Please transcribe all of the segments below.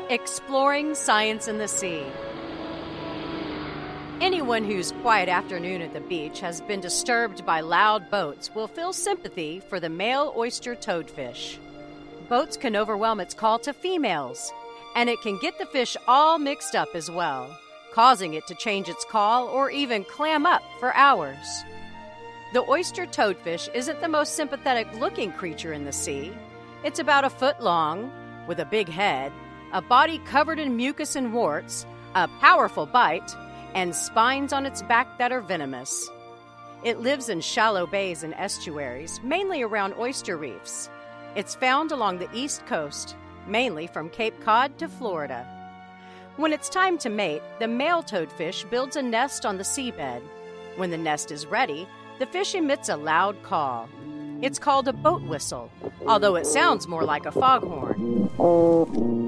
Exploring science in the sea. Anyone whose quiet afternoon at the beach has been disturbed by loud boats will feel sympathy for the male oyster toadfish. Boats can overwhelm its call to females, and it can get the fish all mixed up as well, causing it to change its call or even clam up for hours. The oyster toadfish isn't the most sympathetic-looking creature in the sea. It's about a foot long, with a big head, a body covered in mucus and warts, a powerful bite, and spines on its back that are venomous. It lives in shallow bays and estuaries, mainly around oyster reefs. It's found along the east coast, mainly from Cape Cod to Florida. When it's time to mate, the male toadfish builds a nest on the seabed. When the nest is ready, the fish emits a loud call. It's called a boatwhistle, although it sounds more like a foghorn.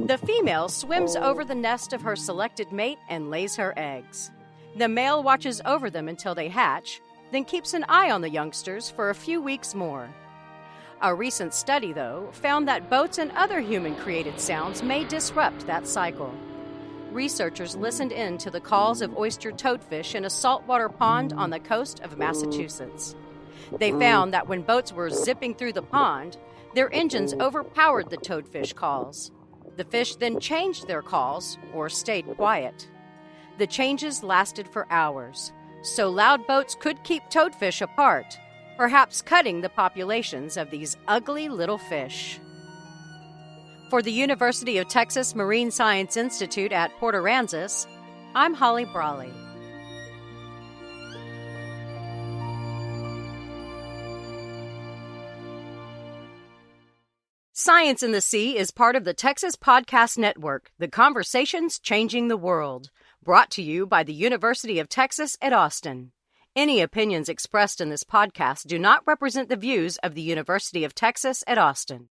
The female swims over the nest of her selected mate and lays her eggs. The male watches over them until they hatch, then keeps an eye on the youngsters for a few weeks more. A recent study, though, found that boats and other human-created sounds may disrupt that cycle. Researchers listened in to the calls of oyster toadfish in a saltwater pond on the coast of Massachusetts. They found that when boats were zipping through the pond, their engines overpowered the toadfish calls. The fish then changed their calls or stayed quiet. The changes lasted for hours, so loud boats could keep toadfish apart, perhaps cutting the populations of these ugly little fish. For the University of Texas Marine Science Institute at Port Aransas, I'm Holly Brawley. Science in the Sea is part of the Texas Podcast Network, the conversations changing the world, brought to you by the University of Texas at Austin. Any opinions expressed in this podcast do not represent the views of the University of Texas at Austin.